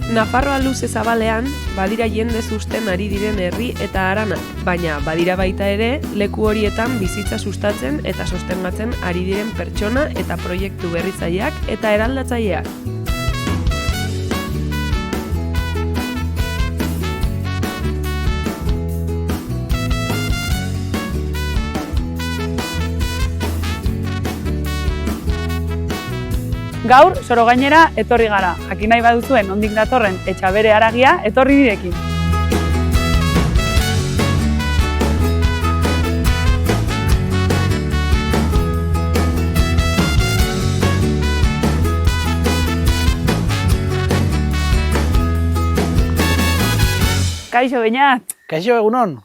Nafarroa luze zabalean, badira jende susten ari diren herri eta haranak, baina badira baita ere, leku horietan bizitza sustatzen eta sostengatzen ari diren pertsona eta proiektu berritzaileak eta eraldatzaileak. Gaur, Sorogainera etorri gara. Jakin nahi baduzuen nondik datorren Etxabere haragia etorri nirekin. Kaixo, Beñat. Kaixo, egunon.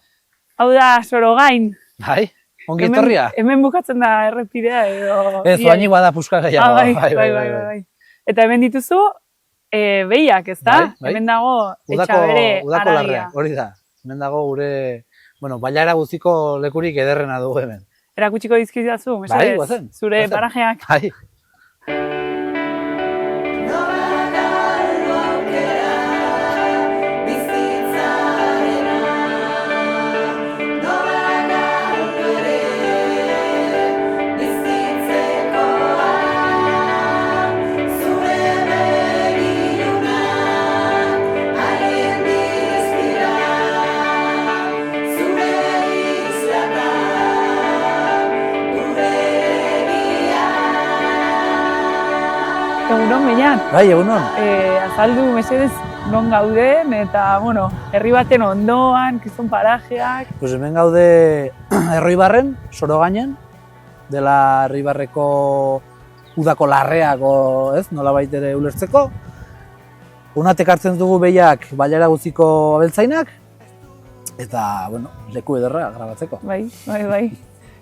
Hau da Sorogain. Bai, ongi etorria. Hemen bukatzen da errepidea edo... Ez, oainik bada puska gehiago. Bai. Eta hemen dituzu, behiak, ez da? Bai. Hemen dago Etxabere haragia. Hori da. Hemen dago gure, bailara guztiko lekurik ederrena dugu hemen. Erakutsiko dizkidazu, Bai, guazen. Zure parajeak. Bai. Egunon, Beñat. Bai, egunon. Azaldu mesedez non gauden eta, herri baten ondoan, kizun parajeak. Pues hemen gaude Erroibarren, Sorogainen, dela Erroibarreko udako larreako, ez, nolabait ere ulertzeko. Unatek hartzen dugu behiak bailara guztiko abeltzainak, eta, leku ederra grabatzeko. Bai.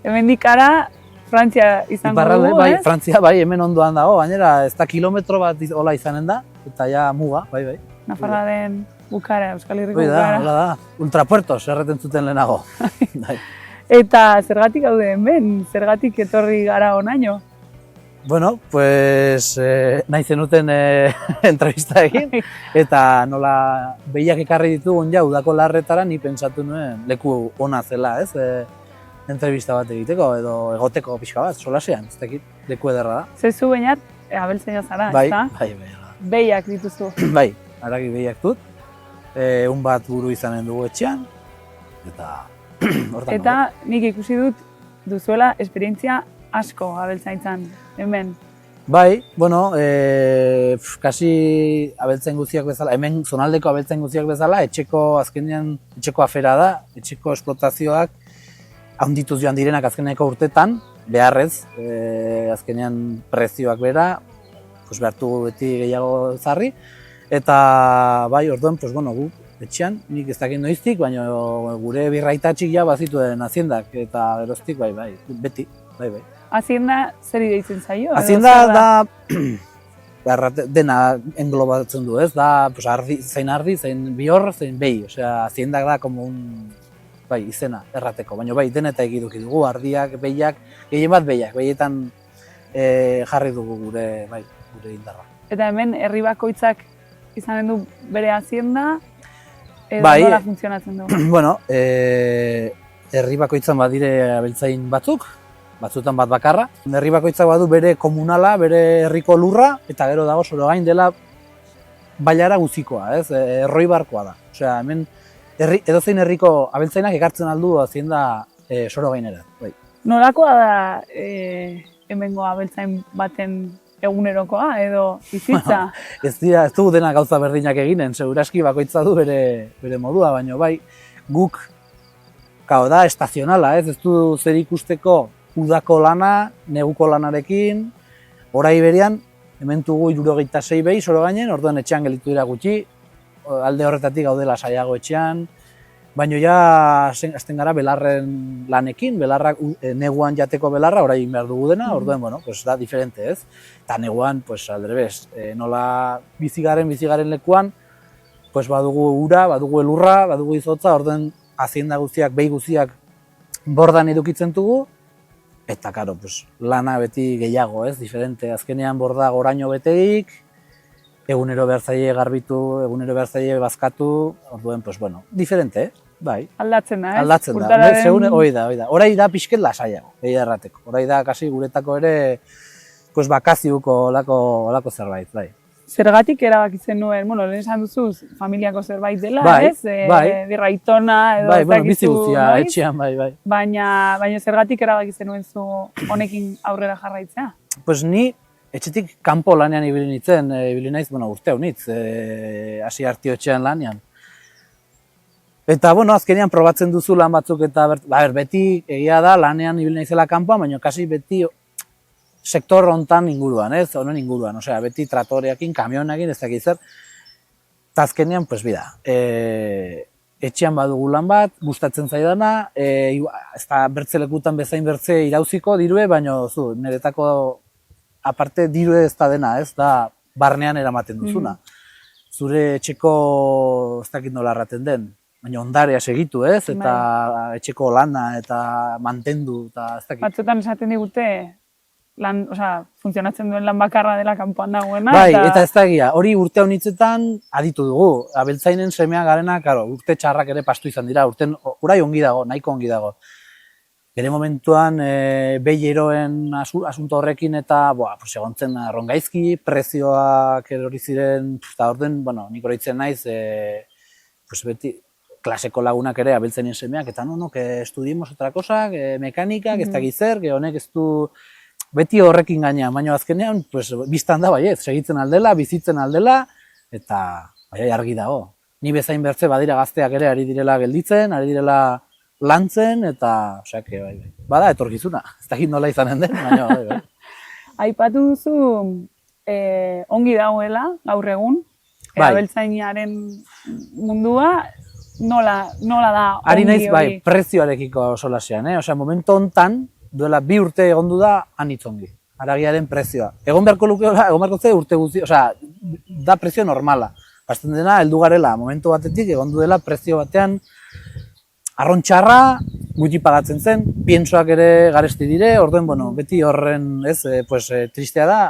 Hemendik ara, Frantzia izango Iparralde, dugu, bai, ez? Frantzia, bai, hemen ondoan dago, gainera ez da kilometro bat hola izanen da, eta ja muga, bai. Nafarroaren bukara, Euskal Herriko Hoi da, bukara. hola da, ultrapuertos erreten zuten lehenago. Bai. Eta zergatik gaude hemen, zergatik etorri gara honaino? Bueno, pues nahi zenuten entrevista egin, eta nola behiak ekarri ditugun ja udako larretara ni pentsatu nuen leku ona zela, ez? Entrevista bat egiteko edo egoteko pixka bat, solasean, ez dakit, leku ederra da. Zezu Beñat, abeltzaina zara, Bai, ezta? bai. Behiak dituzu. Bai, haragi behiak dut, un bat buru izanen dugu etxean, eta hortan Eta nik ikusi dut duzuela esperientzia asko abeltzaintzan, hemen. Bai, kasi abeltzain guztiak bezala, hemen zonaldeko abeltzain guztiak bezala, azkenean etxeko afera da, etxeko esplotazioak handituz joan direnak azkeneko urtetan, beharrez, azkenean prezioak bera, behartu beti gehiago zarri, eta bai, orduan, gu etxean, nik ez dakit noiztik, baina gure birraitatxik ja bazituen haziendak, eta geroztik, bai, beti, bai. Hazienda zer deitzen zaio? Hazienda da, dena englobatzen du, ez? Da, zein ardi, zein bihor, zein behi, osea, haziendak da, como un... Bai, izena, errateko, baina bai, denetak eduki dugu, ardiak, behiak, gehien bat behiak, behietan jarri dugu gure indarra. Eta hemen herri bakoitzak izanen du bere hazienda, edo Bai, nola funtzionatzen du? Herri bakoitzan badire abeltzain batzuk, batzutan bat bakarra. Herri bakoitzak badu bere komunala, bere herriko lurra, eta gero dago Sorogain dela bailara guzikoa, ez? Erroibarkoa da. Osea, hemen edozein herriko abeltzainak ekartzen aldu hazienda Sorogainera. Bai. Nolakoa da hemengo abeltzain baten egunerokoa edo bizitza? Ez dugu dena gauza berdinak eginen, seguraski bakoitza du bere modua, baina bai, guk da estazionala, ez du zer ikusteko udako lana, neguko lanarekin, orai berean, hemen dugu 76 behi Sorogainen, orduan etxean gelitu dira gutxi, alde horretatik gaudela saiago etxean, baina ja hasten gara belarren lanekin, belarrak neguan jateko belarra, orain behar dugu dena, orduan, da diferente, ez? Eta neguan, aldrebes, nola bizigaren lekuan, badugu ura, badugu elurra, badugu izotza, orduan hazienda guztiak, behi guztiak bordan edukitzen dugu, eta, lana beti gehiago, ez? Diferente, azkenean borda goraino beteik, egunero behar zaie garbitu, egunero behar zaie bazkatu, orduen, pues bueno, diferente, bai. Aldatzen da, ez? Aldatzen da, hoi da. Horai da pixket lasaiago, egia errateko. Horai da, kasi guretako ere, pues bakaziuko olako zerbait, bai. Zergatik erabakitzen nuen, bueno, lehen esan duzu, familiako zerbait dela, bai, ez? Birraitona edo bai, bueno, bizi zakizu, guztia, noiz? etxean, bai. Baina zergatik erabakitzen nuen zu honekin aurrera jarraitzea? Pues ni etxetik kanpo lanean ibili nintzen, ibili naiz, bueno, urte honitz, hasi hartio etxean lanean. Eta, bueno, azkenean probatzen duzu lan batzuk eta beti egia da lanean ibili naizela kanpoan, baina kasi beti sektor hontan inguruan, ez? Honen inguruan, osea, beti tratoreakin, kamionekin, ez dakit zer. Eta azkenean, pues bida, etxean badugu lan bat, gustatzen zaidana, ez da bertzelekutan bezain bertze irauziko dirue, baina niretako aparte dirue ez da dena, ez da barnean eramaten duzuna. Zure etxeko, ez dakit nola erraten den, baina ondarea segitu, ez? Eta etxeko lana, eta mantendu, eta ez dakit. Batzutan esaten digute, funtzionatzen duen lan bakarra dela kanpoan dagoena. Bai, eta ez da egia, hori urte honitzetan aditu dugu. Abeltzainen semea garena, karo, urte txarrak ere pastu izan dira, urten orai ongi dago, nahiko ongi dago. Bere momentuan, behieroen asunto horrekin eta, egontzen arrongaizki, prezioak erori ziren, eta orden, nik oroitzen naiz, beti, klaseko lagunak ere abeltzainen semeak, eta que estudiemos otra cosa, mekanikak, ez dakiz zer, honek ez du, beti horrekin gainean, baina azkenean, biztan da baiet, segitzen aldela, bizitzen aldela, eta argi dago. Ni bezain bertze badira gazteak ere ari direla gelditzen, ari direla lantzen, eta, bada etorkizuna, ez dakit nola izanen den, baina, bai. Aipatu duzu, ongi dagoela, gaur egun, abeltzainaren mundua, nola da ongi hori? Ari naiz, prezioarekiko solasean, osea, momentu hontan, duela 2 urte egondu da anitzongi, haragiaren prezioa. Egon beharko ze urte guzti, osea, da prezio normala. Basten dena, heldu garela, momentu batetik egondu dela prezio batean arron txarra, gutxi pagatzen zen, piensoak ere garesti dire, orduen, beti horren, tristea da,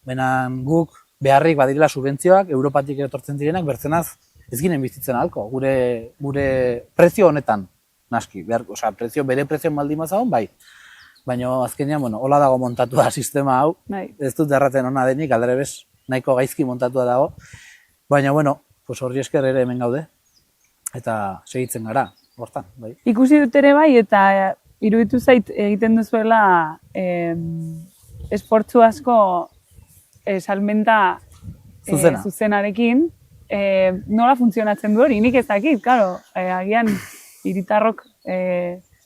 benan guk beharrik badirela subentzioak, Europatik etortzen direnak, bertzenaz ez ginen bizitzen ahalko, gure prezio honetan, naski, bere prezioan baldin bazagon, bai. Baina azkenean, hola dago montatu da sistema hau, ez dut erraten ona denik, aldrebes nahiko gaizki montatua dago, baina, horri esker ere hemen gaude, eta segitzen gara, hortan, bai. Ikusi dut ere bai, eta iruditu zait egiten duzuela esportzu asko salmenta zuzenarekin, nola funtzionatzen du hori, nik ez dakit, karo, agian hiritarrok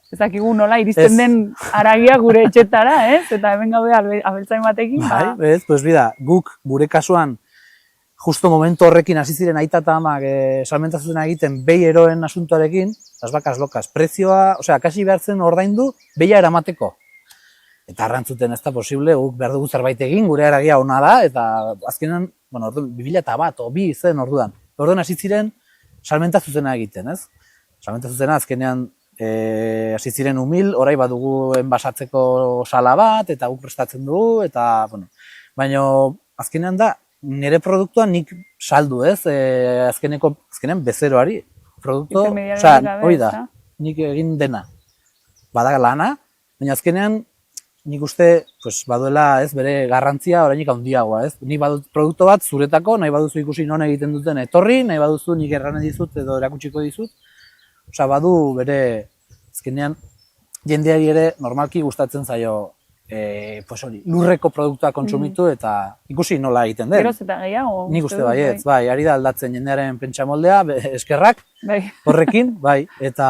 ez dakigu nola iristen den haragia gure etxetara, ez? Eta hemen gaude abeltzain batekin. Bai, bida, guk gure kasuan justo momentu horrekin hasi ziren aita eta amak salmenta zuzena egiten behieroen asuntoarekin, las vacas locas, prezioa, kasi behartzen ordaindu behia eramateko. Eta arrantzuten ez da posible, guk behar dugu zerbait egin, gure haragia ona da, eta azkenean, 2001 o 2 zen orduan. Orduan hasi ziren salmenta zuzena egiten, ez? Salmenta zuzena azkenean hasi ziren umil, orai badugu enbasatzeko sala bat, eta guk prestatzen dugu, eta, baina azkenean da, nire produktua nik saldu, ez? Azkenean bezeroari. Produktu, hori da, nik egin dena. Bada lana, baina azkenean nik uste baduela bere garrantzia orainik handiagoa, ez? Nik badut produktu bat zuretako, nahi baduzu ikusi non egiten duten etorri, nahi baduzu nik erranen dizut edo erakutsiko dizut. Badu bere, azkenean, jendeari ere normalki gustatzen zaio lurreko produktua kontsumitu eta ikusi nola egiten den. Geroz eta gehiago. Nik uste baietz, ari da aldatzen jendearen pentsamoldea, eskerrak, horrekin, eta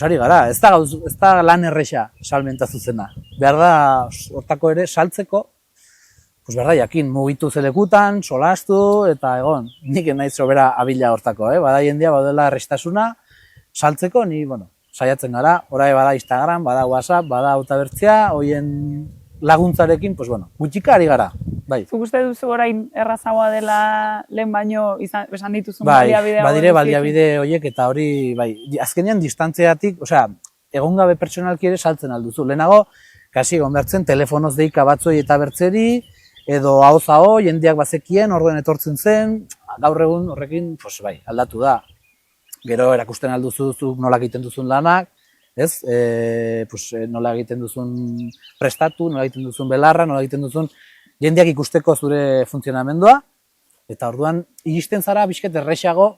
ari gara, ez da lan erresa salmenta zuzena. Behar da, hortako ere, saltzeko, behar da, jakin, mugitu zelekutan, solastu, eta egon, nik naiz sobera abila hortako, bada jendea, badela errestasuna, saltzeko, ni, saiatzen gara, orai bada Instagram, bada WhatsApp, bada autabertzia, hoien laguntzarekin, gutxika ari gara, bai. Zuk uste duzu orain errazagoa dela lehen baino esan dituzun baliabide? Bai, badire baliabide horiek eta hori, bai, azkenean distantziatik, egon gabe pertsonalki ere saltzen alduzu. Lehenago, kasi egon bertzen, telefonoz deika batzoi eta bertzeri, edo hau jendeak bazekien, orduen etortzen zen, gaur egun horrekin, pues bai, aldatu da. Gero erakusten alduzu nola egiten duzun lanak, ez? Nola egiten duzun prestatu, nola egiten duzun belarra, nola egiten duzun jendeak ikusteko zure funtzionamendua, eta orduan iristen zara bizket errexago,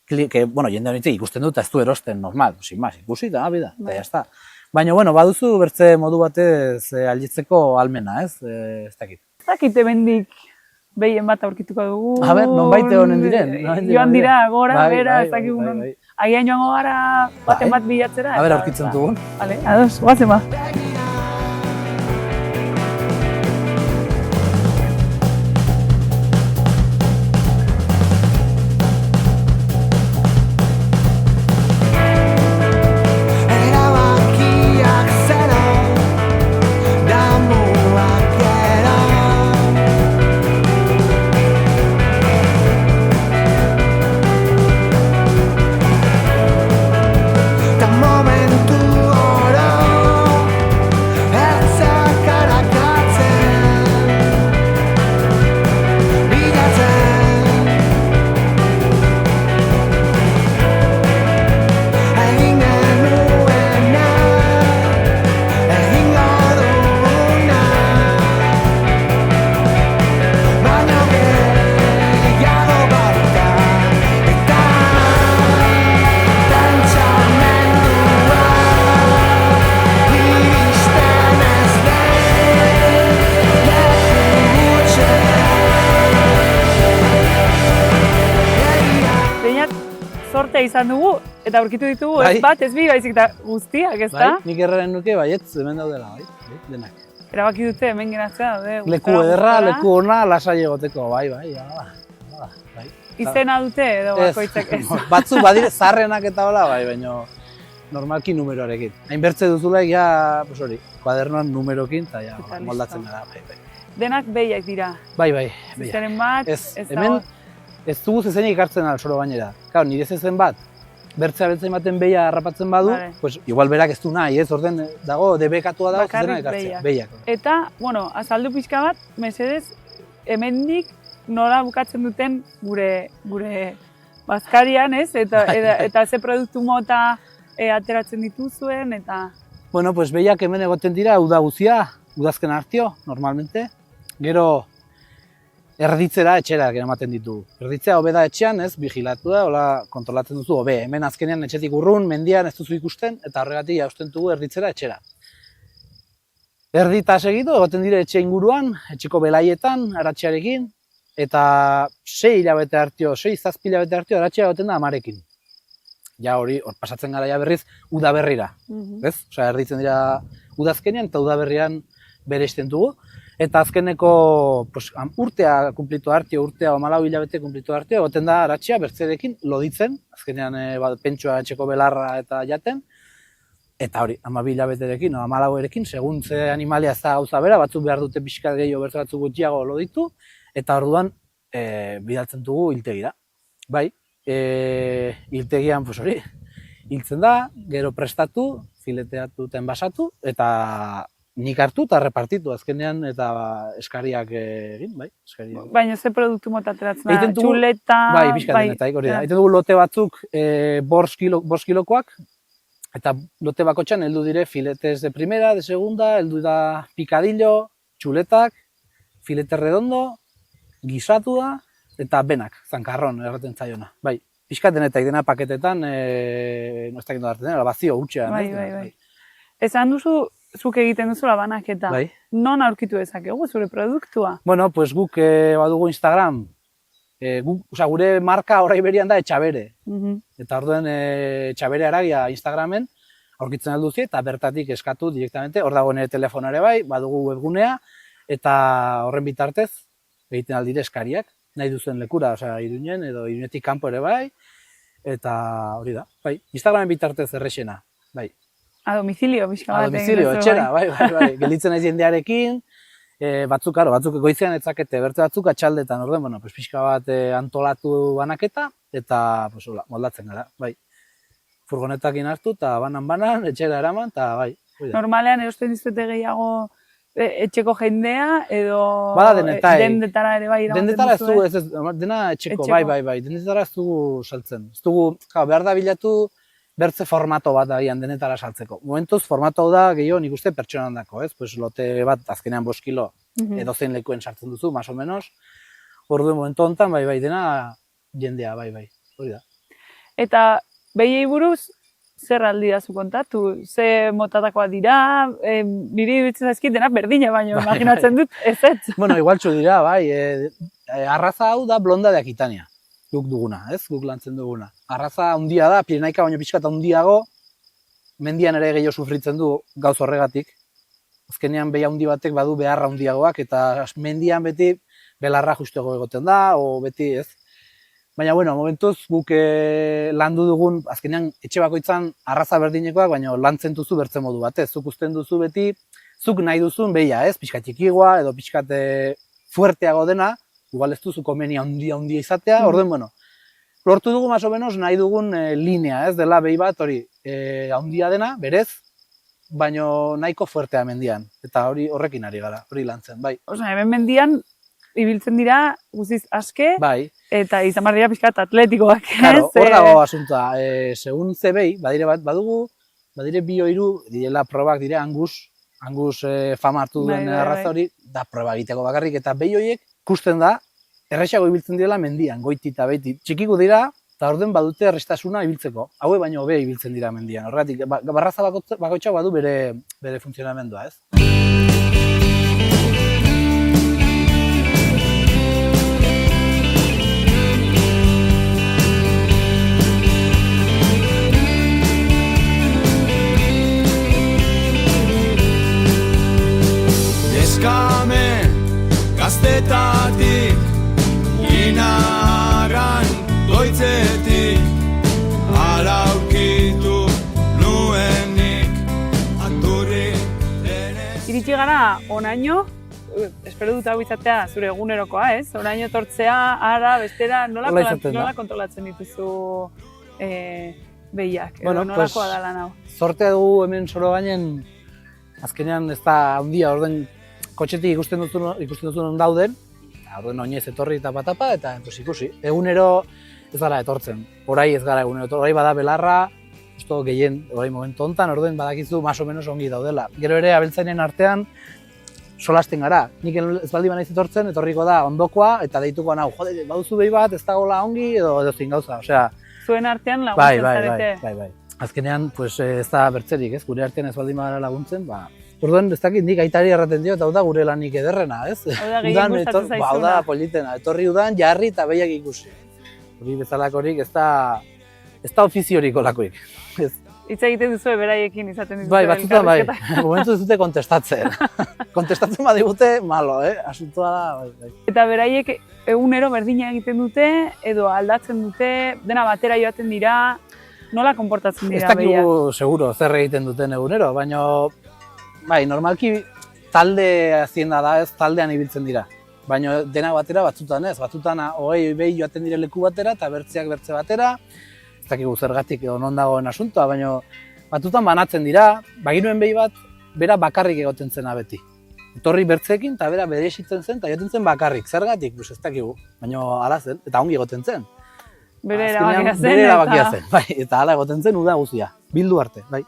jende honitzek ikusten dut, ez du erosten normal, sin más, ikusi da, bida, eta jazta. Baina, baduzu bertze modu batez alditzeko almena, ez? Ez dakit. Ez dakit emendik behien bat aurkituko dugu. A ber, nonbait honen diren. Joan dira, gora, bera, ez dakit non. Agian joango gara baten bat bilatzera. A ber, aurkitzen dugun. Vale, ados, guazen ba. Zortea izan dugu, eta aurkitu ditugu ez bat, ez bi, baizik eta guztiak, ez da? Nik erraren nuke, baietz, hemen daudela, denak. Erabaki dute, hemen geratzea daude. Leku ederra, leku ona, lasai egoteko, bai. Izena dute edo bakoitzak ez? Batzu badire zarrenak eta hola, bai, baina normalki numeroarekin. Hain bertze duzula, kuadernoan numerokin, eta moldatzen gara, bai. Denak behiak dira. Bai, behiak. Zeren bat, ez hemen, ez dugu zezenik ikartzen alzoro gainera. Claro, nire zezen bat, bertzea beltzain baten behia harrapatzen badu, pues igual berak ez du nahi, ez? Orden dago, debekatua dago zezena ikartzen. Behiak. Eta, azaldu pixka bat, mesedez, hemendik nola bukatzen duten gure bazkarian, ez? Eta ze produktu mota ateratzen dituzuen, eta... Bueno, pues behiak hemen egoten dira, uda guzia, udazken hartio, normalmente. Gero, erditzera etxera eramaten ditugu. Erditzea hobe da etxean, ez, vigilatu da, hola kontrolatzen duzu, hobe, hemen azkenean etxetik urrun, mendian ez duzu ikusten, eta horregatik jausten dugu erditzera etxera. Erdita segitu, egoten dire etxe inguruan, etxeko belaietan, aratxearekin, eta 6 hilabete hartio, 6-7 hilabete hartio aratxea egoten da amarekin. Ja hor pasatzen gara ja berriz udaberrira, ez? Osea, erditzen dira udazkenean eta udaberrian bereizten dugu. Eta azkeneko urtea kumplitu hartio, urtea 14 hilabete kumplitu hartio, egoten da aratxea bertzerekin loditzen, azkenean pentsoa etxeko belarra eta jaten, eta hori, 12 hilabeterekin, 14erekin, segun ze animalia ez da gauza bera, batzuk behar dute pixkat gehiago bertze batzuk gutxiago loditu, eta orduan bidaltzen dugu hiltegira. Bai, hiltegian hori, hiltzen da, gero prestatu, fileteatu eta enbasatu, eta nik hartu eta repartitu azkenean eta eskariak egin, bai, eskariak. Baina ze produktu mota ateratzen da, txuleta... Bai, pixkaten eta hori da. Egiten dugu lote batzuk 5 kilokoak, eta lote bakotxan heldu dire filetes de primera, de segunda, heldu da picadillo, txuletak, filete redondo, gisatua, eta benak, zankarron erraten zaiona. Bai, pixkaten eta dena paketetan, no ez dakit hartzen dena, bazio hutxean. Bai. Esan duzu, zuk egiten duzula banaketa, non aurkitu dezakegu zure produktua? Bueno, pues guk badugu Instagram, gure marka horra iberian da Etxabere. Eta orduen Etxabere aragia Instagramen aurkitzen alduzi eta bertatik eskatu direktamente, hor dago nire telefonare bai, badugu webgunea, eta horren bitartez egiten aldire eskariak, nahi duzen lekura, osea, Iruñen edo Iruñetik kanpo ere bai, eta hori da, bai, Instagramen bitartez errexena, bai. A domicilio, pixka bat. A domicilio, etxera, bai. Gelitzen ez jendearekin, batzuk goizean etzakete, bertze batzuk atxaldetan, orden, pixka bat antolatu banaketa, eta moldatzen gara, bai. Furgonetakin hartu, eta banan, etxera eraman, eta bai. Normalean erosten dizuete gehiago etxeko jendea edo Bada denetai. dendetara ere bai iramaten Dendetara ez duzue? dugu, dena etxeko, bai, dendetara ez dugu saltzen. Ez dugu, behar da bilatu bertze formato bat agian denetara saltzeko. Momentuz, formato hau da gehiago nik uste pertsonan dako, ez? Pues lote bat azkenean 5 kilo edozein lekuen sartzen duzu, más o menos. Orduen momentu honetan, bai, dena jendea, bai, hori da. Eta behiei buruz, zer aldi da zu kontatu? Ze motatakoa dira, niri iruditzen zaizkit dena berdina, baina imaginatzen dut ez. Bueno, igualtxu dira, bai, arraza hau da blonda de Akitania, guk duguna, ez? Guk lantzen duguna. Arraza handia da, Pirenaika baino pixkat handiago, mendian ere gehiago sufritzen du gauz horregatik. Azkenean behi handi batek badu beharra handiagoak, eta mendian beti belarra justuago egoten da, o beti ez. Baina, bueno, momentuz guk landu dugun, azkenean etxe bakoitzan arraza berdinekoak, baina lantzen duzu bertze modu batez. Zuk usten duzu beti, zuk nahi duzun behia, ez? Pixkat txikigoa edo pixkat fuerteago dena, igual ez duzu komeni handia izatea, orduen, bueno, lortu dugu, más o menos, nahi dugun linea, ez? Dela behi bat, hori, handia dena, berez, baina nahiko fuertea mendian. Eta horrekin ari gara, hori lantzen, bai. Osea, hemen mendian, ibiltzen dira guztiz aske, bai. Eta izan behar dira pixkat atletikoak. Claro, hor dago asuntoa. Segun zebei, badire bat badugu, badire 2-3 direla probak dire angus fama hartu duen arraza hori, da proba egiteko bakarrik, eta behi horiek ikusten da, errexago ibiltzen direla mendian, goiti eta beiti. Txikiku dira, eta orden badute errestasuna ibiltzeko. Haue baino hobe ibiltzen dira mendian. Horregatik, barraza bakoitza badu bere funtzionamendua, ez? Gaztetatik, inaran doitzetik, ala aurkitu nuenik, aturri denez. Iritsi gara onaino, espero dut hau izatea zure egunerokoa, ez? Onaino etortzea, ara, bestera, nola kontrolatzen dituzu behiak, edo nolakoa da lan hau? Zortea dugu hemen soro gainen, azkenean ez da handia, orden kotxetik ikusten duzun dauden, orden oinez etorri eta patapa, eta ikusi. Egunero ez gara etortzen, orai ez gara egunero, orai bada belarra, justo gehien, orai momentu honetan, orden badakizu más o menos ongi daudela. Gero ere abeltzainen artean solasten gara, nik ez baldi banaiz etortzen, etorriko da ondokoa, eta deituko nau, jode, baduzu behi bat, ez dagoela ongi, edo zein gauza, osea. Zuen artean laguntzen zarete? Bai. Azkenean, ez da bertzerik, ez, gure artean ez baldin badara laguntzen, orduan, ez dakit nik aitari erraten dio, eta hau da gure lanik ederrena, ez? Hau da gehien gustatzen zaizuna. Hau da politena, etorri udan, jarri eta behiak ikusi. Hori bezalakorik ez da ofiziorik olakoik. Hitz egiten duzu beraiekin izaten dituzu. Bai, batzutan bai, momentu ez dute kontestatzen. Kontestatzen badigute, malo, asuntoa da, bai. Eta beraiek egunero berdina egiten dute, edo aldatzen dute, dena batera joaten dira, nola konportatzen dira behiak? Ez dakigu seguro zer egiten duten egunero, baina bai, normalki talde hazienda da, ez taldean ibiltzen dira. Baina dena batera batzutan ez, batzutan behi joaten dire leku batera eta bertzeak bertze batera. Ez dakigu zergatik edo non dagoen asuntoa, baina batzutan banatzen dira, baginuen behi bat, bera bakarrik egoten zena beti. Etorri bertzeekin eta bera beresitzen zen eta joaten zen bakarrik, zergatik, ez dakigu, baina hala zen, eta ongi egoten zen. Bere erabakia zen. Bai, eta hala egoten zen uda guztia, bildu arte, bai.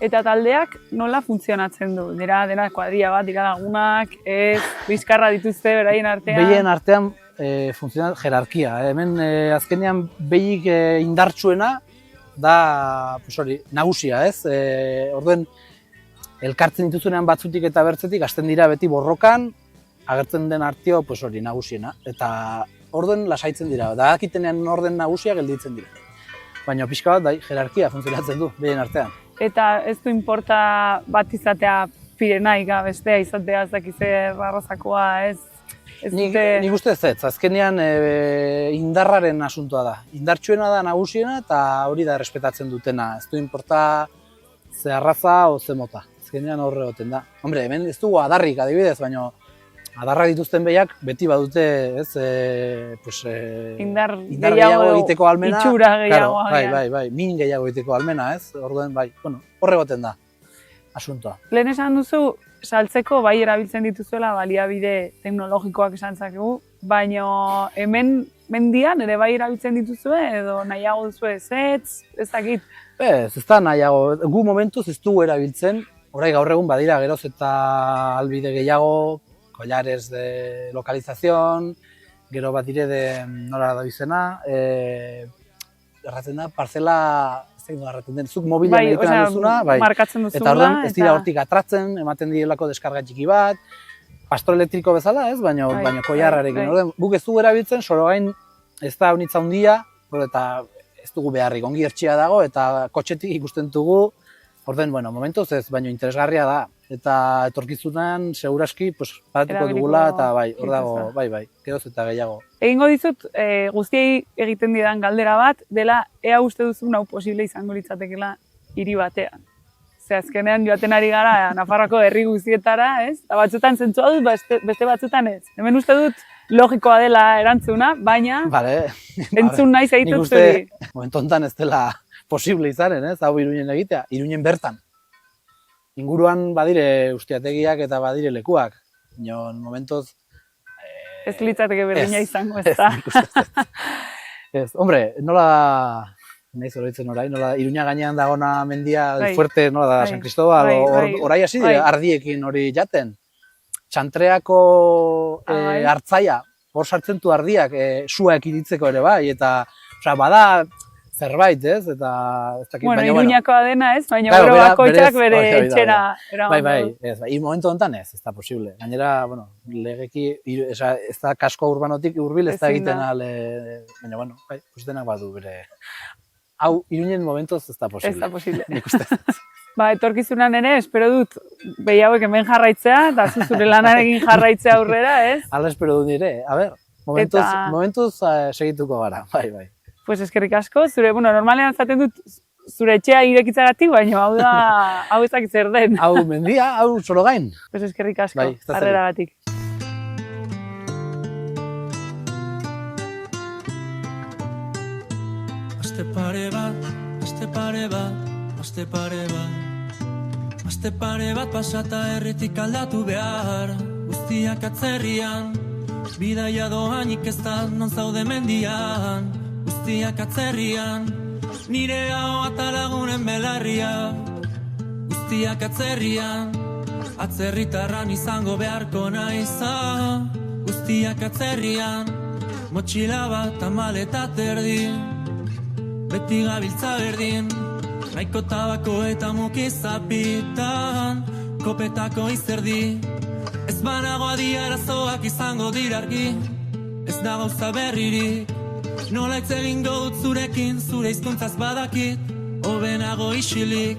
Eta taldeak nola funtzionatzen du? Dena kuadria bat, dira lagunak, ez, bizkarra dituzte beraien artean? Behien artean funtzionat jerarkia. Hemen azkenean behik indartsuena da nagusia, ez? Orduen, elkartzen dituzunean batzutik eta bertzetik, hasten dira beti borrokan, agertzen den arteo nagusiena. Eta orduen lasaitzen dira, da dakitenean orden nagusia gelditzen dira. Baina pixka bat, jerarkia funtzionatzen du behien artean. Eta ez du inporta bat izatea Pirenaika bestea izatea ez dakize barrazakoa, ez? Nik uste ez, azkenean indarraren asuntoa da. Indartsuena da nagusiena eta hori da errespetatzen dutena. Ez du inporta ze arraza o ze mota. Azkenean horre goten da. Hombre, hemen ez dugu adarrik adibidez, baina adarra dituzten behiak beti badute, ez, indar gehiago egiteko almena. Itxura gehiago. Bai, min gehiago egiteko almena, ez? Orduen, bai, horre goten da, asuntoa. Lehen esan duzu, saltzeko bai erabiltzen dituzuela baliabide teknologikoak esan zakegu, baina hemen mendian ere bai erabiltzen dituzue edo nahiago duzue ez dakit. Ez da nahiago, gu momentuz ez dugu erabiltzen, orai gaur egun badira geroz eta albide gehiago, collares de localización, gero bat dire de nola da bizena, erratzen da, parcela, ez da erraten den, zuk mobilean egiten duzuna, markatzen duzuna, eta orduan ez dira hortik atratzen, ematen direlako deskarga txiki bat, pastor elektriko bezala, ez, baina kollarrarekin. Guk ez dugu erabiltzen, sorogain ez da unitza handia, eta ez dugu beharrik, ongi hertsia dago, eta kotxetik ikusten dugu, orden, momentuz ez, baina interesgarria da. Eta etorkizunan, seguraski, badatuko dugula, eta hor dago, geroz eta gehiago. Egingo dizut, guztiei egiten didan galdera bat, dela, ea uste duzun hau posible izango litzatekela hiri batean. Ze azkenean joaten ari gara Nafarroako herri guztietara, ez? Eta batzutan zentzua dut, beste batzutan ez. Hemen uste dut logikoa dela erantzuna, baina entzun nahi zaitut zuri. Nik uste, momentu honetan ez dela posible izanen, ez? Hau Iruñen egitea, Iruñen bertan. Inguruan badire ustiategiak eta badire lekuak. Momentuz... Ez litzateke berdina izango, ez da? Ez, hombre, nola... Nahi zoroitzen orain, nola Iruña gainean dagona mendia fuerte, nola da San Cristobal, orai hasi dire ardiekin hori jaten. Txantreako hartzaia, hor sartzen du ardiak, sua ekiritzeko ere bai, eta bada zerbait, ez? Iruñakoa dena ez, baina gero bakoitzak bere etxera. Bai, momentu honetan ez da posible. Gainera, legeki, ez da kasko urbanotik hurbil ez da egiten baina, denak badu bere... Hau, Iruñen momentuz ez da posible. Ez da posible. Nik uste. Etorkizunan ere, espero dut, behi hauek hemen jarraitzea, eta zure lanarekin jarraitzea aurrera, ez? Hala espero dut nire, a ber, momentuz segituko gara, bai. Pues eskerrik asko, normalean zaten dut zure etxea irekitzagatik, baina hau ezak zer den. Hau mendia, hau Sorogain. Pues eskerrik asko, harreragatik. Aste pare bat pasata herritik aldatu behar, guztiak atzerrian, bidaia doainik ez da non zaude mendian, guztiak atzerrian, nire hau eta lagunen belarria, guztiak atzerrian, atzerritarran izango beharko naizan, guztiak atzerrian, motxila bat maleta terdi, beti gabiltza berdin, nahiko tabako eta mukizapitan, kopetako izerdi, ez banago adiarazoak izango dirargi, ez da gauza berririk, nola hitz egingo dut zurekin, zure hizkuntzaz badakit, hobenago isilik,